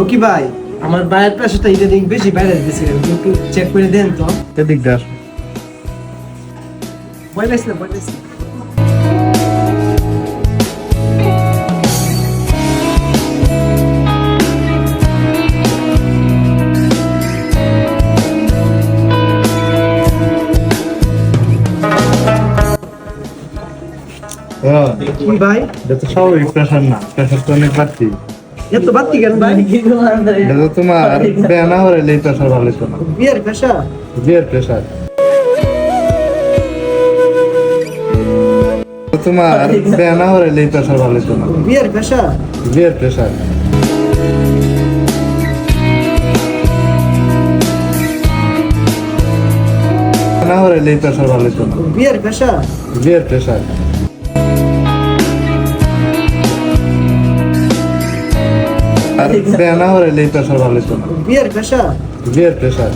Rocky ভাই, আমার ভাইয়ের প্রেশারটা ইদানিং বেশি বাইরে দিয়েছে, একটু চেক করে দেন তো। এদিক দাস ভয় লাগছে না, ভয় লাগছে না। কি ভাই, এটা তো স্বাভাবিক প্রেশার না, প্রেশার তো অনেক বাড়তি। এত বাড়তি কেন ভাই? এটা তো তোমার বিয়ে না হলে এই প্রেশার ভালো হতো না। বিয়ের প্রেশার? বিয়ের প্রেশার তোমার বিয়ে না হলে এই প্রেশার ভালো হতো না। বিয়ের প্রেশার? বিয়ের প্রেশার না হলে এই প্রেশার ভালো হতো না। বিয়ের প্রেশার? বিয়ের প্রেশার আর বিয়ে না হলে এই প্রেশার ভালো হতো না। বিয়ের প্রেশার? বিয়ের প্রেশার